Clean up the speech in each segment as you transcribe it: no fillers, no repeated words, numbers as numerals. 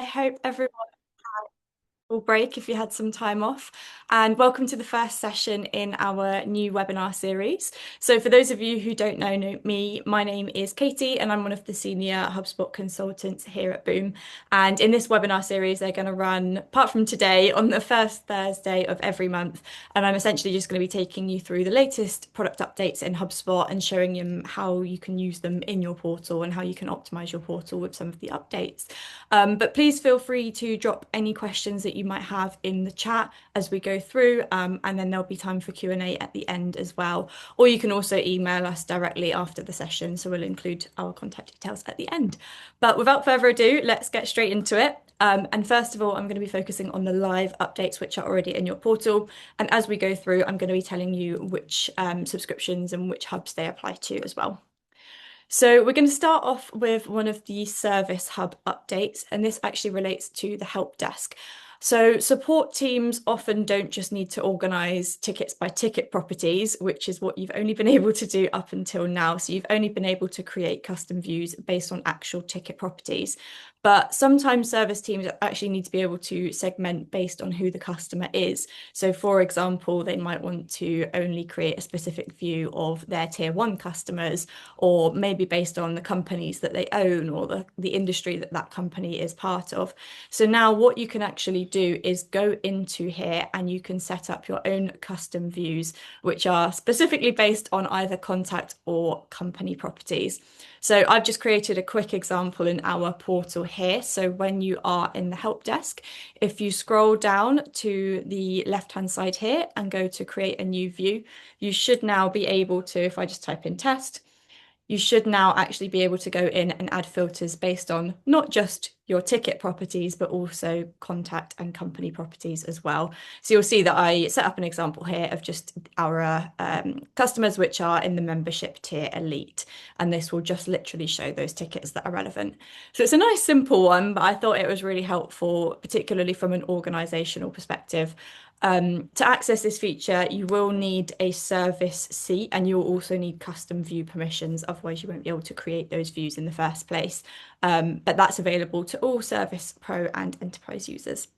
hope everyone will break if you had some time off. And welcome to the first session in our new webinar series. So for those of you who don't know me, my name is Katie and I'm one of the senior HubSpot consultants here at Boom. And in this webinar series, they're going to run, apart from today, on the first Thursday of every month. And I'm essentially just going to be taking you through the latest product updates in HubSpot and showing you how you can use them in your portal and how you can optimize your portal with some of the updates. But please feel free to drop any questions that you might have in the chat as we go through, and then there'll be time for Q&A at the end as well. Or you can also email us directly after the session, so we'll include our contact details at the end. But without further ado, let's get straight into it. And first of all, I'm going to be focusing on the live updates, which are already in your portal. And as we go through, I'm going to be telling you which subscriptions and which hubs they apply to as well. So we're going to start off with one of the Service Hub updates, and this actually relates to the help desk. So support teams often don't just need to organize tickets by ticket properties, which is what you've only been able to do up until now. So you've only been able to create custom views based on actual ticket properties. But sometimes service teams actually need to be able to segment based on who the customer is. So for example, they might want to only create a specific view of their tier 1 customers, or maybe based on the companies that they own or the industry that that company is part of. So now what you can actually do is go into here and you can set up your own custom views, which are specifically based on either contact or company properties. So I've just created a quick example in our portal here. So when you are in the help desk, if you scroll down to the left-hand side here and go to create a new view, you should now be able to, if I just type in test, you should now actually be able to go in and add filters based on not just your ticket properties, but also contact and company properties as well. So you'll see that I set up an example here of just our customers, which are in the membership tier elite. And this will just literally show those tickets that are relevant. So it's a nice simple one, but I thought it was really helpful, particularly from an organizational perspective. To access this feature, you will need a service seat and you'll also need custom view permissions. Otherwise, you won't be able to create those views in the first place. But that's available to all Service Pro and Enterprise users.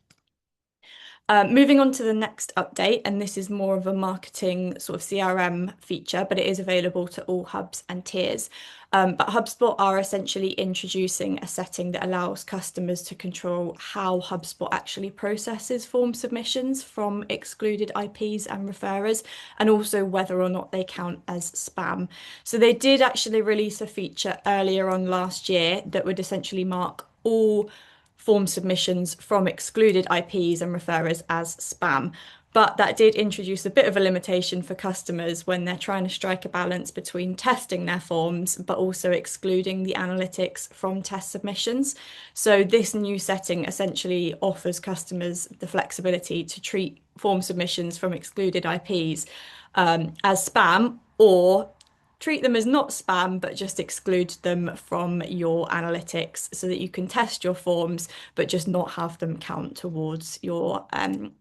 Moving on to the next update, and this is more of a marketing sort of CRM feature, but it is available to all hubs and tiers. But HubSpot are essentially introducing a setting that allows customers to control how HubSpot actually processes form submissions from excluded IPs and referrers, and also whether or not they count as spam. So they did actually release a feature earlier on last year that would essentially mark all form submissions from excluded IPs and referrers as spam. But that did introduce a bit of a limitation for customers when they're trying to strike a balance between testing their forms, but also excluding the analytics from test submissions. So this new setting essentially offers customers the flexibility to treat form submissions from excluded IPs as spam, or treat them as not spam, but just exclude them from your analytics so that you can test your forms, but just not have them count towards your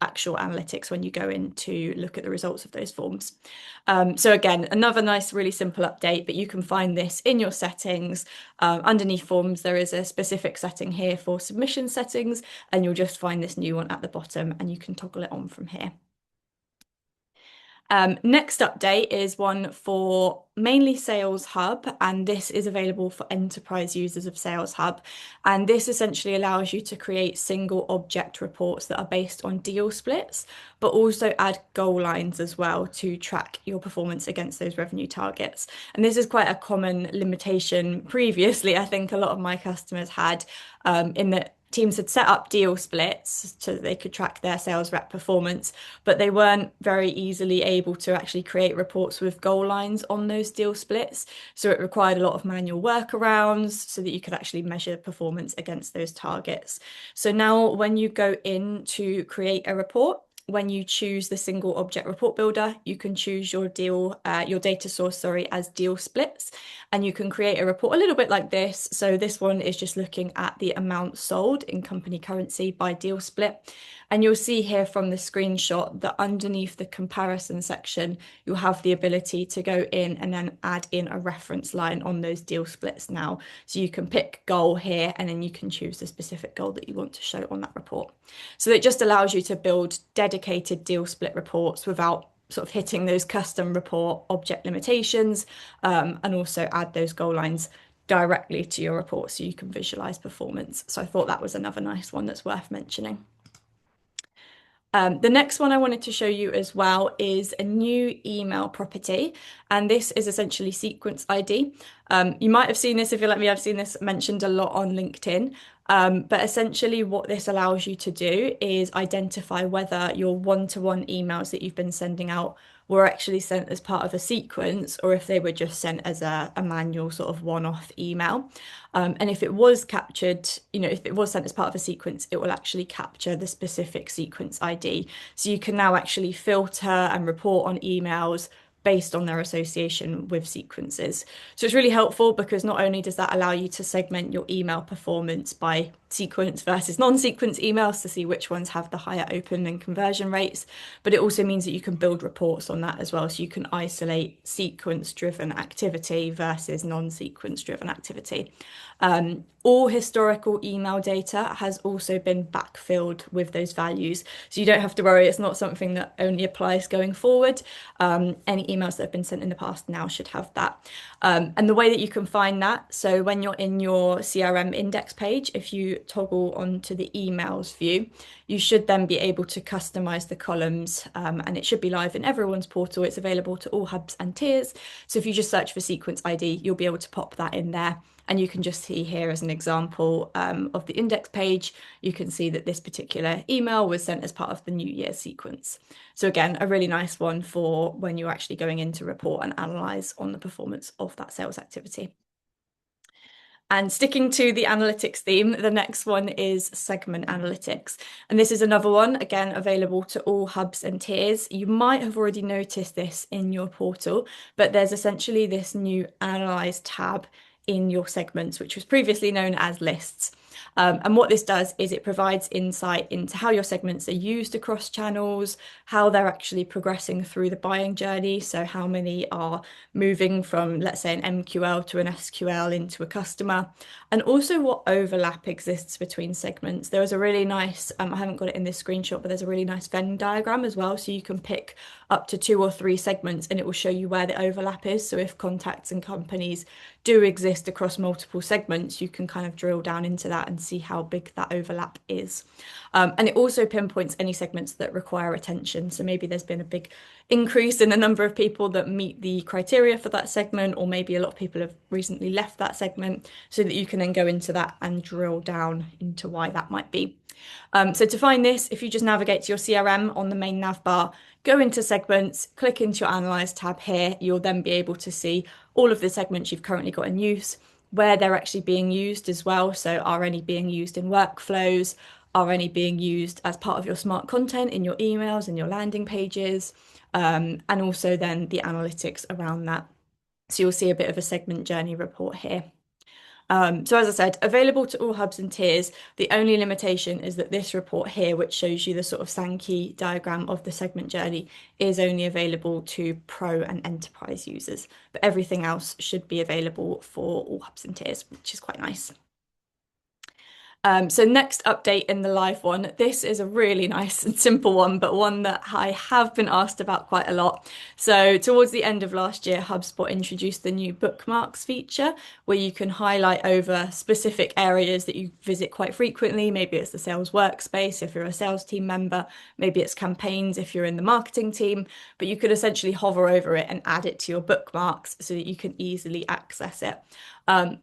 actual analytics when you go in to look at the results of those forms. So again, another nice, really simple update, but you can find this in your settings. Underneath forms, there is a specific setting here for submission settings, and you'll just find this new one at the bottom and you can toggle it on from here. Next update is one for mainly Sales Hub, and this is available for enterprise users of Sales Hub. And this essentially allows you to create single object reports that are based on deal splits, but also add goal lines as well to track your performance against those revenue targets. And this is quite a common limitation previously. I think a lot of my customers had in that teams had set up deal splits so that they could track their sales rep performance, but they weren't very easily able to actually create reports with goal lines on those deal splits. So it required a lot of manual workarounds so that you could actually measure performance against those targets. So now when you go in to create a report, when you choose the single object report builder, you can choose your your data source, sorry, as deal splits, and you can create a report a little bit like this. So this one is just looking at the amount sold in company currency by deal split. And you'll see here from the screenshot that underneath the comparison section, you'll have the ability to go in and then add in a reference line on those deal splits now. So you can pick goal here, and then you can choose the specific goal that you want to show on that report. So it just allows you to build dedicated deal split reports without sort of hitting those custom report object limitations, and also add those goal lines directly to your report so you can visualize performance. So I thought that was another nice one that's worth mentioning. The next one I wanted to show you as well is a new email property, and this is essentially sequence ID. You might have seen this if you're like me, I've seen this mentioned a lot on LinkedIn. But essentially what this allows you to do is identify whether your one-to-one emails that you've been sending out were actually sent as part of a sequence or if they were just sent as a manual sort of one-off email. And if it was captured, if it was sent as part of a sequence, it will actually capture the specific sequence ID. So you can now actually filter and report on emails based on their association with sequences. So it's really helpful because not only does that allow you to segment your email performance by sequence versus non-sequence emails to see which ones have the higher open and conversion rates, but it also means that you can build reports on that as well. So you can isolate sequence-driven activity versus non-sequence-driven activity. All historical email data has also been backfilled with those values. So you don't have to worry, it's not something that only applies going forward. Any emails that have been sent in the past now should have that. And the way that you can find that, so when you're in your CRM index page, if you toggle onto the emails view, you should then be able to customize the columns, and it should be live in everyone's portal. It's available to all hubs and tiers. So if you just search for sequence ID, you'll be able to pop that in there. And you can just see here as an example of the index page, you can see that this particular email was sent as part of the New Year's sequence. So again, a really nice one for when you're actually going in to report and analyze on the performance of that sales activity. And sticking to the analytics theme, the next one is segment analytics. And this is another one, again, available to all hubs and tiers. You might have already noticed this in your portal, but there's essentially this new Analyze tab in your segments, which was previously known as lists. And what this does is it provides insight into how your segments are used across channels, how they're actually progressing through the buying journey. So how many are moving from, let's say, an MQL to an SQL into a customer, and also what overlap exists between segments. There was a really nice, I haven't got it in this screenshot, but there's a really nice Venn diagram as well. So you can pick up to 2 or 3 segments and it will show you where the overlap is. So if contacts and companies do exist across multiple segments, you can kind of drill down into that and see how big that overlap is. And it also pinpoints any segments that require attention. So maybe there's been a big increase in the number of people that meet the criteria for that segment, or maybe a lot of people have recently left that segment, so that you can then go into that and drill down into why that might be. So to find this, if you just navigate to your CRM on the main nav bar, go into segments, click into your Analyze tab here, you'll then be able to see all of the segments you've currently got in use, where they're actually being used as well. So are any being used in workflows? Are any being used as part of your smart content in your emails and your landing pages? And also then the analytics around that. So you'll see a bit of a segment journey report here. So as I said, available to all hubs and tiers. The only limitation is that this report here, which shows you the sort of Sankey diagram of the segment journey, is only available to pro and enterprise users, but everything else should be available for all hubs and tiers, which is quite nice. So next update in the live one, this is a really nice and simple one, but one that I have been asked about quite a lot. So towards the end of last year, HubSpot introduced the new bookmarks feature where you can highlight over specific areas that you visit quite frequently. Maybe it's the sales workspace if you're a sales team member, maybe it's campaigns if you're in the marketing team, but you could essentially hover over it and add it to your bookmarks so that you can easily access it.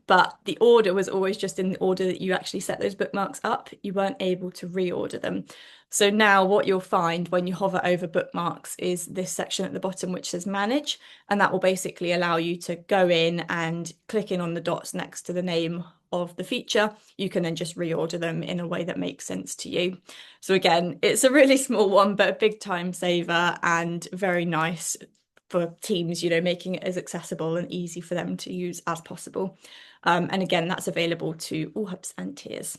But the order was always just in the order that you actually set those bookmarks up. You weren't able to reorder them. So now what you'll find when you hover over bookmarks is this section at the bottom which says manage, and that will basically allow you to go in and click in on the dots next to the name of the feature, you can then just reorder them in a way that makes sense to you. So again, it's a really small one, but a big time saver and very nice for teams, making it as accessible and easy for them to use as possible. And again, that's available to all hubs and tiers.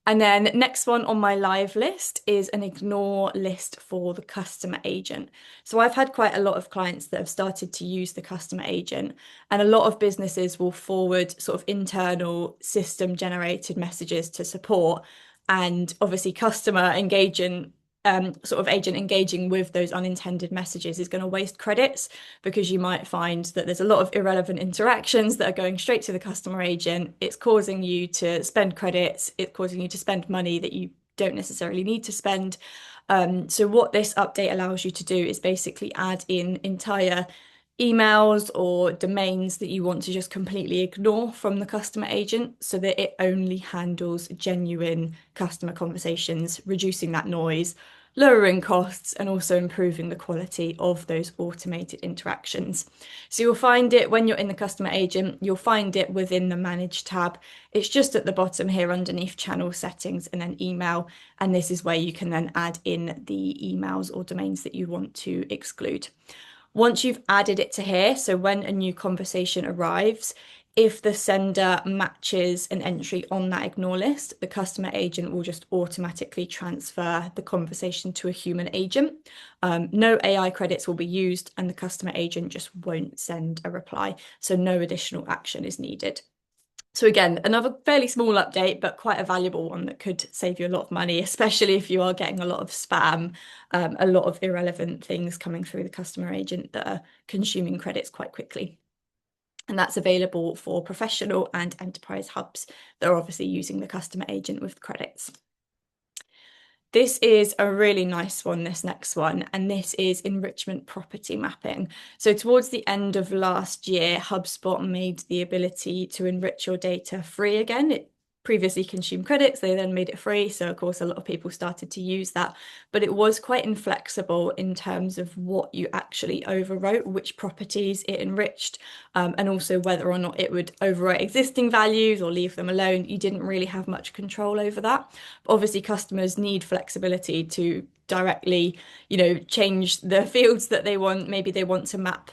And then next one on my live list is an ignore list for the customer agent. So I've had quite a lot of clients that have started to use the customer agent, and a lot of businesses will forward sort of internal system generated messages to support. And obviously customer engagement sort of agent engaging with those unintended messages is going to waste credits, because you might find that there's a lot of irrelevant interactions that are going straight to the customer agent. It's causing you to spend credits, it's causing you to spend money that you don't necessarily need to spend. So what this update allows you to do is basically add in entire emails or domains that you want to just completely ignore from the customer agent, so that it only handles genuine customer conversations, reducing that noise, lowering costs, and also improving the quality of those automated interactions. So you'll find it when you're in the customer agent, you'll find it within the manage tab. It's just at the bottom here underneath channel settings and then email. And this is where you can then add in the emails or domains that you want to exclude. Once you've added it to here, so when a new conversation arrives, if the sender matches an entry on that ignore list, the customer agent will just automatically transfer the conversation to a human agent. No AI credits will be used, and the customer agent just won't send a reply. So no additional action is needed. So again, another fairly small update, but quite a valuable one that could save you a lot of money, especially if you are getting a lot of spam, a lot of irrelevant things coming through the customer agent that are consuming credits quite quickly. And that's available for professional and enterprise hubs that are obviously using the customer agent with credits. This is a really nice one, this next one, and this is enrichment property mapping. So towards the end of last year, HubSpot made the ability to enrich your data free again. It previously consumed credits, they then made it free. So of course, a lot of people started to use that, but it was quite inflexible in terms of what you actually overwrote, which properties it enriched, and also whether or not it would overwrite existing values or leave them alone. You didn't really have much control over that. But obviously, customers need flexibility to directly, change the fields that they want. Maybe they want to map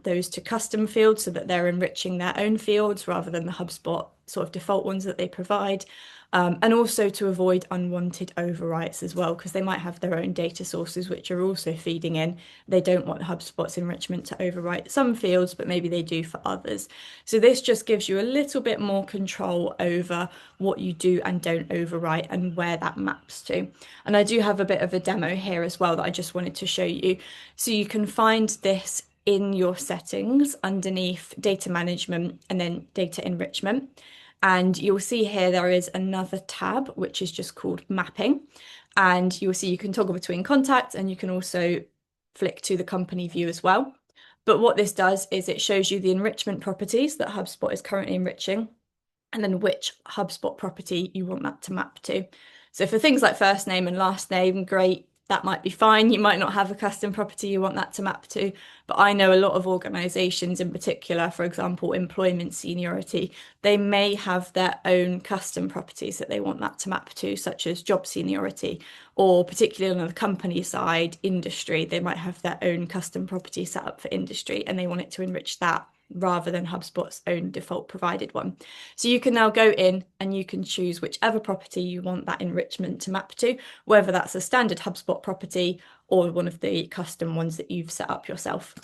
those to custom fields so that they're enriching their own fields rather than the HubSpot sort of default ones that they provide. And also to avoid unwanted overwrites as well, because they might have their own data sources which are also feeding in. They don't want HubSpot's enrichment to overwrite some fields, but maybe they do for others. So this just gives you a little bit more control over what you do and don't overwrite and where that maps to. And I do have a bit of a demo here as well that I just wanted to show you. So you can find this in your settings underneath data management and then data enrichment. And you'll see here there is another tab which is just called mapping. And you'll see you can toggle between contacts, and you can also flick to the company view as well. But what this does is it shows you the enrichment properties that HubSpot is currently enriching, and then which HubSpot property you want that to map to. So for things like first name and last name, great, that might be fine. You might not have a custom property you want that to map to, but I know a lot of organizations in particular, for example, employment seniority, they may have their own custom properties that they want that to map to, such as job seniority, or particularly on the company side, industry, they might have their own custom property set up for industry and they want it to enrich that rather than HubSpot's own default provided one. So you can now go in and you can choose whichever property you want that enrichment to map to, whether that's a standard HubSpot property or one of the custom ones that you've set up yourself.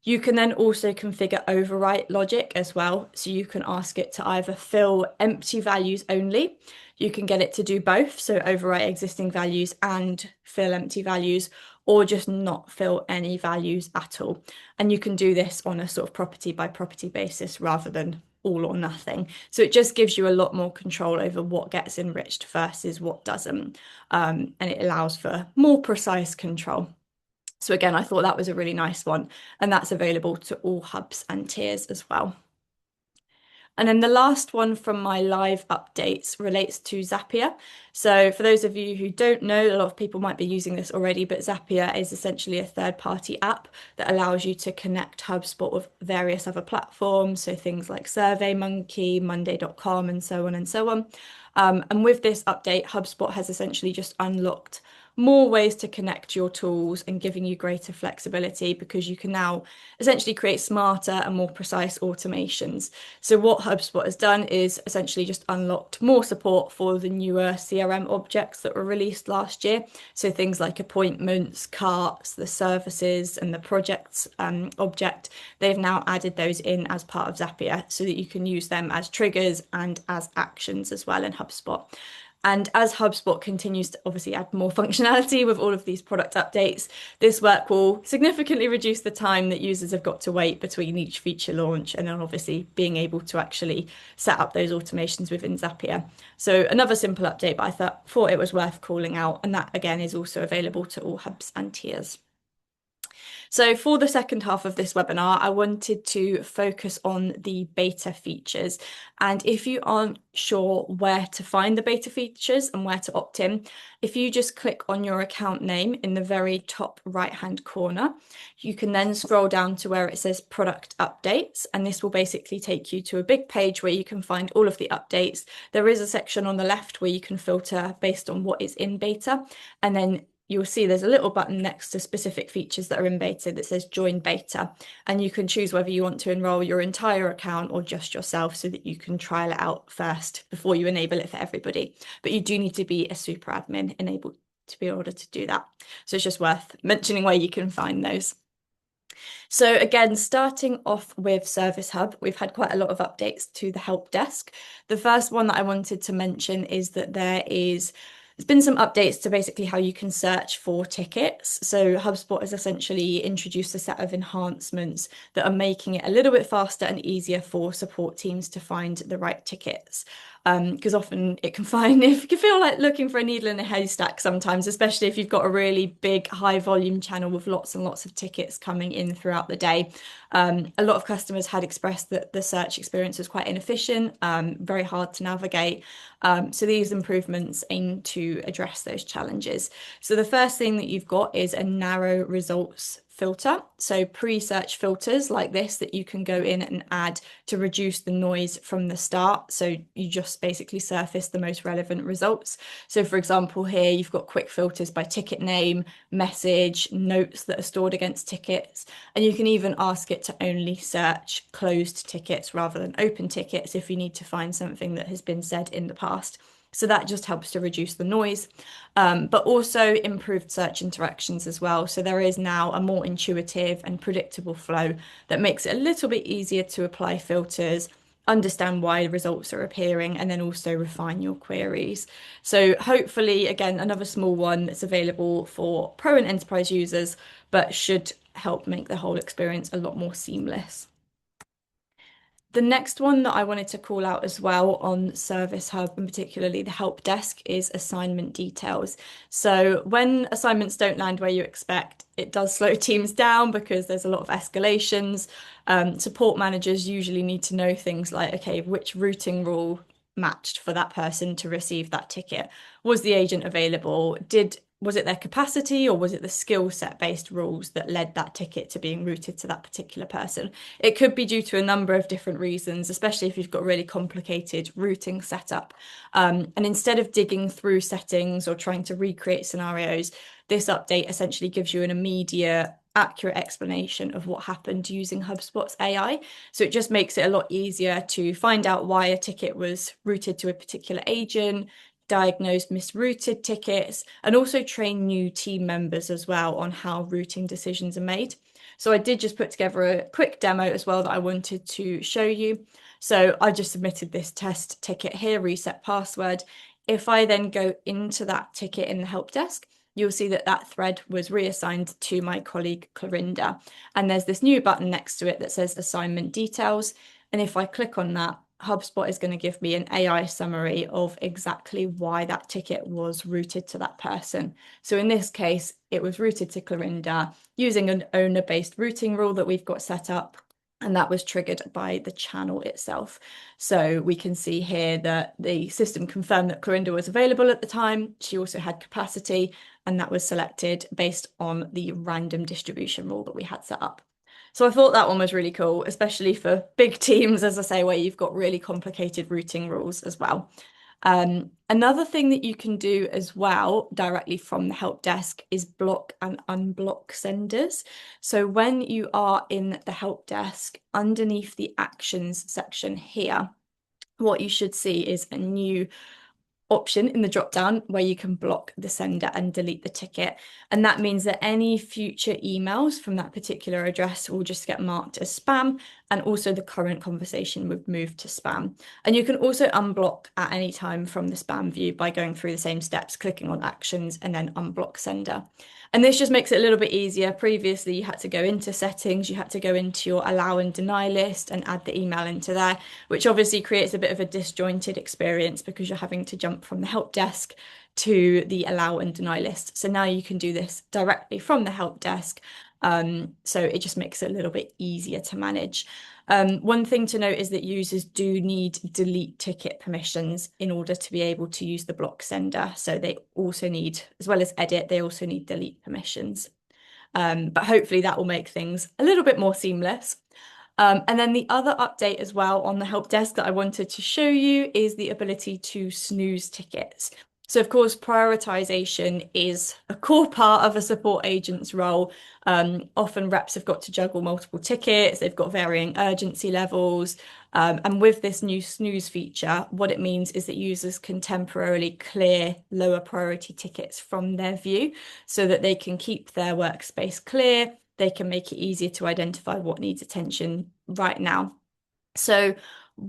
You can then also configure overwrite logic as well. So you can ask it to either fill empty values only. You can get it to do both, so overwrite existing values and fill empty values, or just not fill any values at all. And you can do this on a sort of property by property basis rather than all or nothing. So it just gives you a lot more control over what gets enriched versus what doesn't. And it allows for more precise control. So again, I thought that was a really nice one, and that's available to all hubs and tiers as well. And then the last one from my live updates relates to Zapier. So for those of you who don't know, a lot of people might be using this already, but Zapier is essentially a third-party app that allows you to connect HubSpot with various other platforms. So things like SurveyMonkey, Monday.com, and so on and so on. And with this update, HubSpot has essentially just unlocked more ways to connect your tools and giving you greater flexibility because you can now essentially create smarter and more precise automations. So what HubSpot has done is essentially just unlocked more support for the newer CRM objects that were released last year. So things like appointments, carts, the services, and the projects object, they've now added those in as part of Zapier so that you can use them as triggers and as actions as well in HubSpot. And as HubSpot continues to obviously add more functionality with all of these product updates, this work will significantly reduce the time that users have got to wait between each feature launch and then obviously being able to actually set up those automations within Zapier. So another simple update, but I thought it was worth calling out. And that again is also available to all hubs and tiers. So for the second half of this webinar, I wanted to focus on the beta features. And if you aren't sure where to find the beta features and where to opt in, if you just click on your account name in the very top right-hand corner, you can then scroll down to where it says product updates. And this will basically take you to a big page where you can find all of the updates. There is a section on the left where you can filter based on what is in beta. And then you'll see there's a little button next to specific features that are in beta that says join beta. And you can choose whether you want to enroll your entire account or just yourself so that you can trial it out first before you enable it for everybody. But you do need to be a super admin enabled to be able to do that. So it's just worth mentioning where you can find those. So again, starting off with Service Hub, we've had quite a lot of updates to the help desk. The first one that I wanted to mention is that there's been some updates to basically how you can search for tickets. So HubSpot has essentially introduced a set of enhancements that are making it a little bit faster and easier for support teams to find the right tickets. Because often it can feel like looking for a needle in a haystack sometimes, especially if you've got a really big high volume channel with lots and lots of tickets coming in throughout the day. A lot of customers had expressed that the search experience was quite inefficient, very hard to navigate. So these improvements aim to address those challenges. So the first thing that you've got is a narrow results filter. So pre-search filters like this that you can go in and add to reduce the noise from the start. So you just basically surface the most relevant results. So for example, here you've got quick filters by ticket name, message, notes that are stored against tickets. And you can even ask it to only search closed tickets rather than open tickets if you need to find something that has been said in the past. So that just helps to reduce the noise, but also improved search interactions as well. So there is now a more intuitive and predictable flow that makes it a little bit easier to apply filters, understand why results are appearing, and then also refine your queries. So hopefully, again, another small one that's available for pro and enterprise users, but should help make the whole experience a lot more seamless. The next one that I wanted to call out as well on Service Hub, and particularly the help desk, is assignment details. So when assignments don't land where you expect, it does slow teams down because there's a lot of escalations. Support managers usually need to know things like, okay, which routing rule matched for that person to receive that ticket? Was the agent available? Was it their capacity or was it the skill set based rules that led that ticket to being routed to that particular person? It could be due to a number of different reasons, especially if you've got really complicated routing setup. And instead of digging through settings or trying to recreate scenarios, this update essentially gives you an immediate, accurate explanation of what happened using HubSpot's AI. So it just makes it a lot easier to find out why a ticket was routed to a particular agent, diagnose misrouted tickets, and also train new team members as well on how routing decisions are made. So I did just put together a quick demo as well that I wanted to show you. So I just submitted this test ticket here, reset password. If I then go into that ticket in the help desk, you'll see that that thread was reassigned to my colleague Clorinda. And there's this new button next to it that says assignment details. And if I click on that, HubSpot is going to give me an AI summary of exactly why that ticket was routed to that person. So in this case, it was routed to Clorinda using an owner-based routing rule that we've got set up. And that was triggered by the channel itself. So we can see here that the system confirmed that Clorinda was available at the time. She also had capacity, and that was selected based on the random distribution rule that we had set up. So I thought that one was really cool, especially for big teams, as I say, where you've got really complicated routing rules as well. Another thing that you can do as well directly from the help desk is block and unblock senders. So when you are in the help desk, underneath the actions section here, what you should see is a new option in the drop down where you can block the sender and delete the ticket. And that means that any future emails from that particular address will just get marked as spam, and also the current conversation would move to spam. And you can also unblock at any time from the spam view by going through the same steps, clicking on actions and then unblock sender. And this just makes it a little bit easier. Previously, you had to go into settings, you had to go into your allow and deny list and add the email into there, which obviously creates a bit of a disjointed experience because you're having to jump from the help desk to the allow and deny list. So now you can do this directly from the help desk. So it just makes it a little bit easier to manage. One thing to note is that users do need delete ticket permissions in order to be able to use the block sender. So they also need, as well as edit, they also need delete permissions. But hopefully that will make things a little bit more seamless. And then the other update as well on the help desk that I wanted to show you is the ability to snooze tickets. So of course, prioritization is a core part of a support agent's role. Often reps have got to juggle multiple tickets, they've got varying urgency levels. And with this new snooze feature, what it means is that users can temporarily clear lower priority tickets from their view so that they can keep their workspace clear. They can make it easier to identify what needs attention right now. So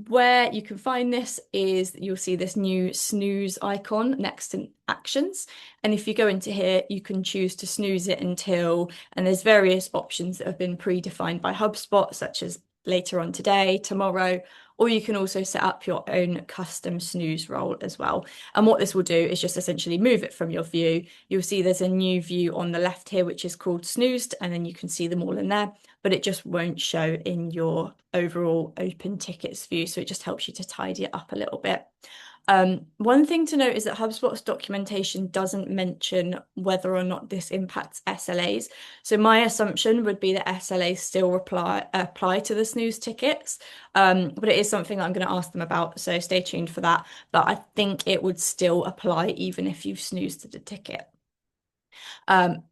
where you can find this is you'll see this new snooze icon next to actions. And if you go into here, you can choose to snooze it until, and there's various options that have been predefined by HubSpot, such as later on today, tomorrow, or you can also set up your own custom snooze role as well. And what this will do is just essentially move it from your view. You'll see there's a new view on the left here, which is called snoozed, and then you can see them all in there, but it just won't show in your overall open tickets view. So it just helps you to tidy it up a little bit. One thing to note is that HubSpot's documentation doesn't mention whether or not this impacts SLAs. So my assumption would be that SLAs still apply to the snooze tickets, but it is something I'm going to ask them about. So stay tuned for that. But I think it would still apply even if you've snoozed the ticket.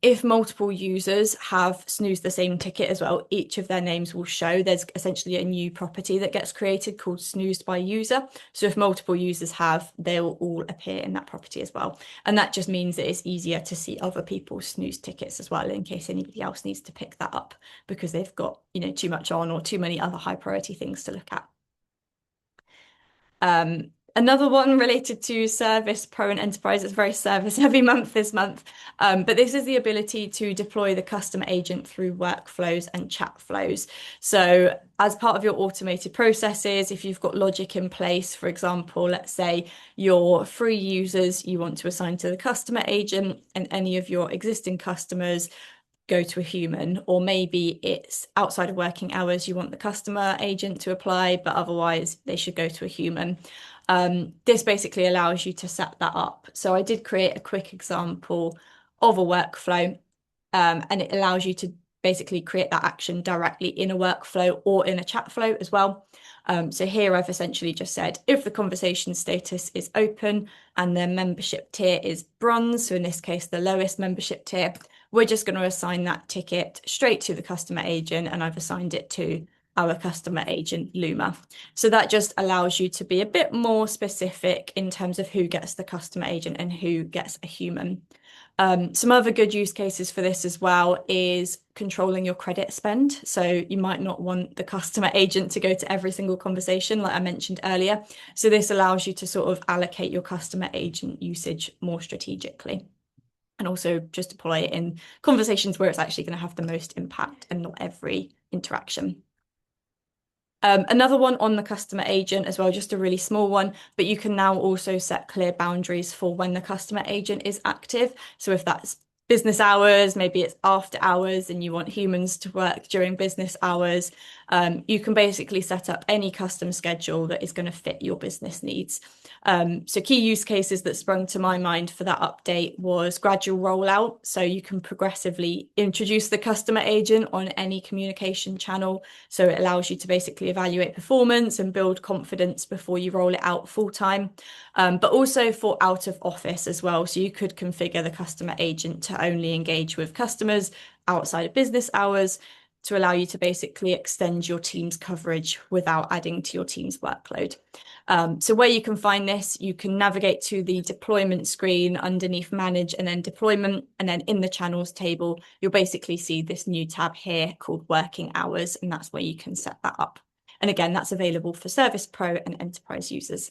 If multiple users have snoozed the same ticket as well, each of their names will show. There's essentially a new property that gets created called snoozed by user. So if multiple users have, they'll all appear in that property as well. And that just means that it's easier to see other people's snooze tickets as well in case anybody else needs to pick that up because they've got, too much on or too many other high priority things to look at. Another one related to Service Pro and Enterprise. It's a very service heavy month this month. But this is the ability to deploy the customer agent through workflows and chat flows. So as part of your automated processes, if you've got logic in place, for example, let's say your free users you want to assign to the customer agent and any of your existing customers go to a human, or maybe it's outside of working hours, you want the customer agent to apply, but otherwise they should go to a human. This basically allows you to set that up. So I did create a quick example of a workflow, and it allows you to basically create that action directly in a workflow or in a chat flow as well. So here I've essentially just said if the conversation status is open and their membership tier is bronze, so in this case the lowest membership tier, we're just going to assign that ticket straight to the customer agent, and I've assigned it to our customer agent, Luma. So that just allows you to be a bit more specific in terms of who gets the customer agent and who gets a human. Some other good use cases for this as well is controlling your credit spend. So you might not want the customer agent to go to every single conversation, like I mentioned earlier. So this allows you to sort of allocate your customer agent usage more strategically, and also just deploy it in conversations where it's actually going to have the most impact and not every interaction. Another one on the customer agent as well, just a really small one, but you can now also set clear boundaries for when the customer agent is active. So if that's business hours, maybe it's after hours and you want humans to work during business hours, You can basically set up any custom schedule that is going to fit your business needs. So key use cases that sprung to my mind for that update was gradual rollout. So you can progressively introduce the customer agent on any communication channel. So it allows you to basically evaluate performance and build confidence before you roll it out full time. But also for out of office as well. So you could configure the customer agent to only engage with customers outside of business hours to allow you to basically extend your team's coverage without adding to your team's workload. So where you can find this, you can navigate to the deployment screen underneath manage and then deployment. And then in the channels table, you'll basically see this new tab here called working hours. And that's where you can set that up. And again, that's available for Service Pro and enterprise users.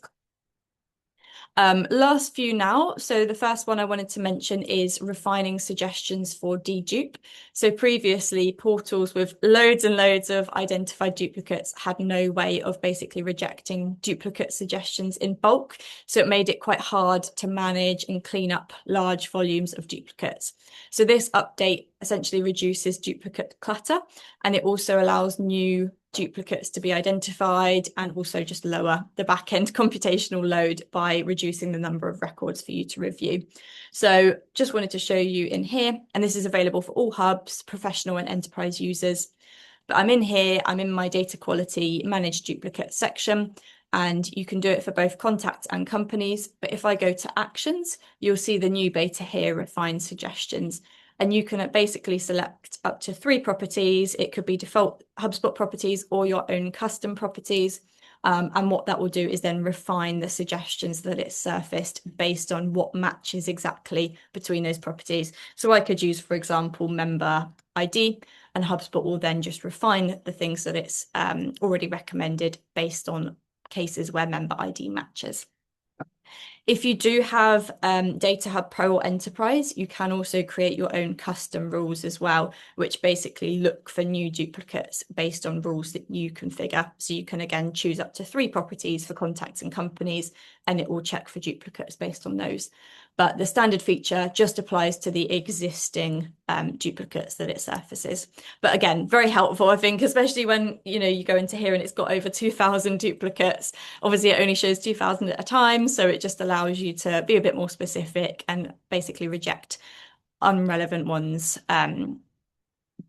Last few now. So the first one I wanted to mention is refining suggestions for dedupe. So previously, portals with loads and loads of identified duplicates had no way of basically rejecting duplicate suggestions in bulk. So it made it quite hard to manage and clean up large volumes of duplicates. So this update essentially reduces duplicate clutter, and it also allows new duplicates to be identified and also just lower the back-end computational load by reducing the number of records for you to review. So just wanted to show you in here, and this is available for all hubs, professional and enterprise users. But I'm in here, I'm in my data quality manage duplicate section, and you can do it for both contacts and companies. But if I go to actions, you'll see the new beta here, refine suggestions. And you can basically select up to 3 properties. It could be default HubSpot properties or your own custom properties. And what that will do is then refine the suggestions that it's surfaced based on what matches exactly between those properties. So I could use, for example, member ID, and HubSpot will then just refine the things that it's already recommended based on cases where member ID matches. If you do have Data Hub Pro or Enterprise, you can also create your own custom rules as well, which basically look for new duplicates based on rules that you configure. So you can again choose up to 3 properties for contacts and companies, and it will check for duplicates based on those. But the standard feature just applies to the existing duplicates that it surfaces. But again, very helpful, I think, especially when you go into here and it's got over 2,000 duplicates. Obviously, it only shows 2,000 at a time, so it just allows you to be a bit more specific and basically reject unrelevant ones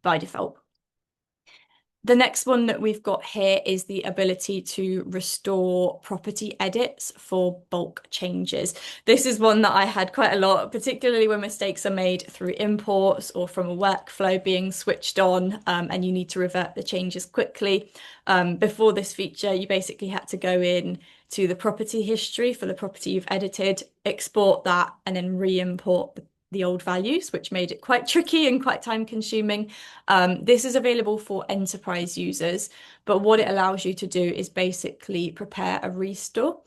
by default. The next one that we've got here is the ability to restore property edits for bulk changes. This is one that I had quite a lot, particularly when mistakes are made through imports or from a workflow being switched on, and you need to revert the changes quickly. Before this feature, you basically had to go in to the property history for the property you've edited, export that, and then re-import the old values, which made it quite tricky and quite time consuming. This is available for enterprise users, but what it allows you to do is basically prepare a restore.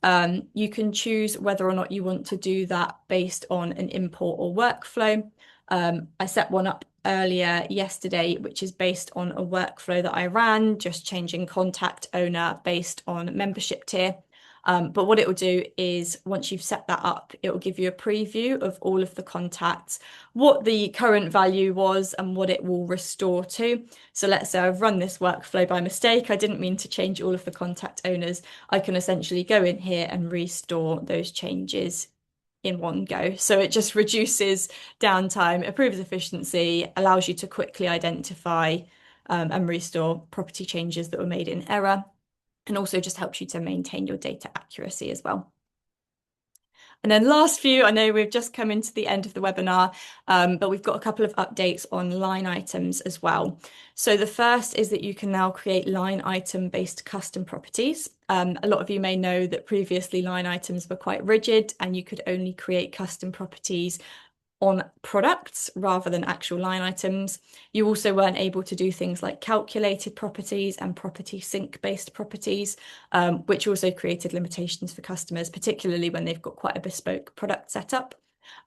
You can choose whether or not you want to do that based on an import or workflow. I set one up earlier yesterday, which is based on a workflow that I ran, just changing contact owner based on membership tier. But what it will do is once you've set that up, it will give you a preview of all of the contacts, what the current value was and what it will restore to. So let's say I've run this workflow by mistake. I didn't mean to change all of the contact owners. I can essentially go in here and restore those changes in one go. So it just reduces downtime, improves efficiency, allows you to quickly identify and restore property changes that were made in error, and also just helps you to maintain your data accuracy as well. And then last few, I know we've just come into the end of the webinar, but we've got a couple of updates on line items as well. So the first is that you can now create line item based custom properties. A lot of you may know that previously line items were quite rigid and you could only create custom properties on products rather than actual line items. You also weren't able to do things like calculated properties and property sync based properties, which also created limitations for customers, particularly when they've got quite a bespoke product setup.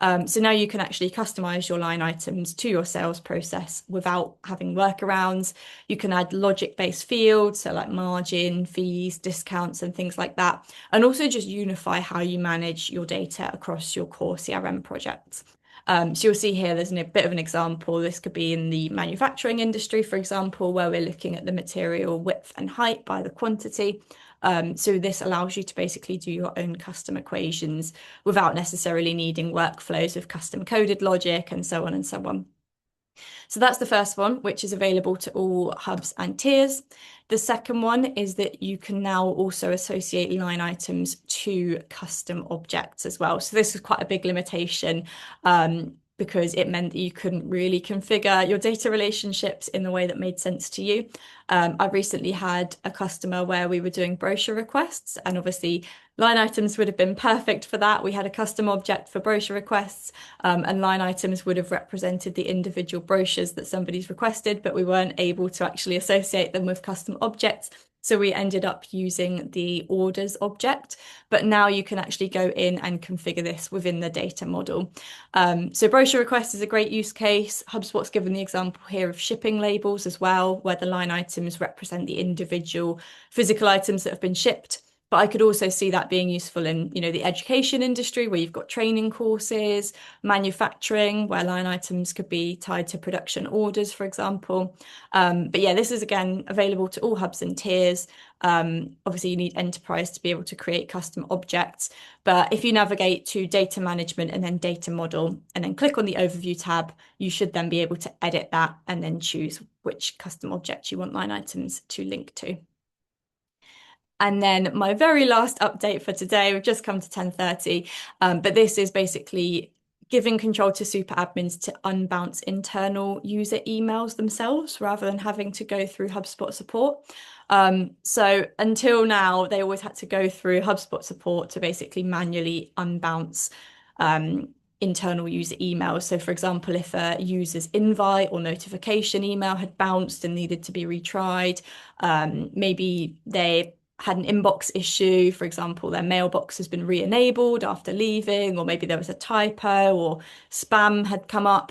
So now you can actually customize your line items to your sales process without having workarounds. You can add logic-based fields, so like margin, fees, discounts, and things like that. And also just unify how you manage your data across your core CRM projects. So you'll see here there's a bit of an example. This could be in the manufacturing industry, for example, where we're looking at the material width and height by the quantity. So this allows you to basically do your own custom equations without necessarily needing workflows with custom coded logic and so on and so on. So that's the first one, which is available to all hubs and tiers. The second one is that you can now also associate line items to custom objects as well. So this is quite a big limitation because it meant that you couldn't really configure your data relationships in the way that made sense to you. I recently had a customer where we were doing brochure requests, and obviously line items would have been perfect for that. We had a custom object for brochure requests, and line items would have represented the individual brochures that somebody's requested, but we weren't able to actually associate them with custom objects. So we ended up using the orders object, but now you can actually go in and configure this within the data model. So brochure request is a great use case. HubSpot's given the example here of shipping labels as well, where the line items represent the individual physical items that have been shipped. But I could also see that being useful in, the education industry where you've got training courses, manufacturing, where line items could be tied to production orders, for example. But yeah, this is again available to all hubs and tiers. Obviously, you need enterprise to be able to create custom objects. But if you navigate to data management and then data model and then click on the overview tab, you should then be able to edit that and then choose which custom object you want line items to link to. And then my very last update for today, we've just come to 10:30, but this is basically giving control to super admins to unbounce internal user emails themselves rather than having to go through HubSpot support. So until now, they always had to go through HubSpot support to basically manually unbounce internal user emails. So for example, if a user's invite or notification email had bounced and needed to be retried, maybe they had an inbox issue, for example, their mailbox has been re-enabled after leaving, or maybe there was a typo or spam had come up,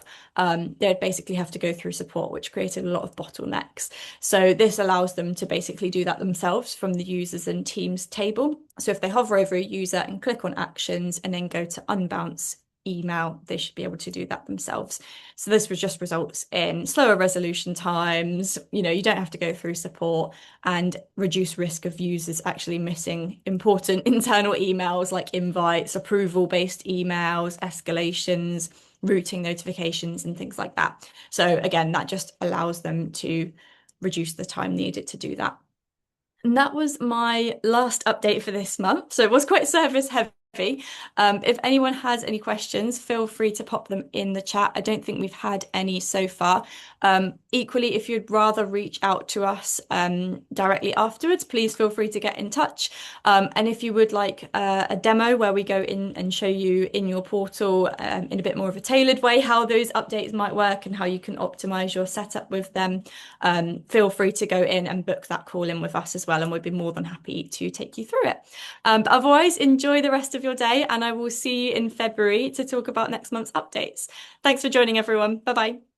they'd basically have to go through support, which created a lot of bottlenecks. So this allows them to basically do that themselves from the users and teams table. So if they hover over a user and click on actions and then go to unbounce email, they should be able to do that themselves. So this just results in slower resolution times. You don't have to go through support and reduce risk of users actually missing important internal emails like invites, approval-based emails, escalations, routing notifications, and things like that. So again, that just allows them to reduce the time needed to do that. And that was my last update for this month. So it was quite service heavy. If anyone has any questions, feel free to pop them in the chat. I don't think we've had any so far. Equally, if you'd rather reach out to us directly afterwards, please feel free to get in touch. And if you would like a demo where we go in and show you in your portal in a bit more of a tailored way how those updates might work and how you can optimize your setup with them, feel free to go in and book that call in with us as well, and we'd be more than happy to take you through it. But otherwise, enjoy the rest of your day, and I will see you in February to talk about next month's updates. Thanks for joining, everyone. Bye bye.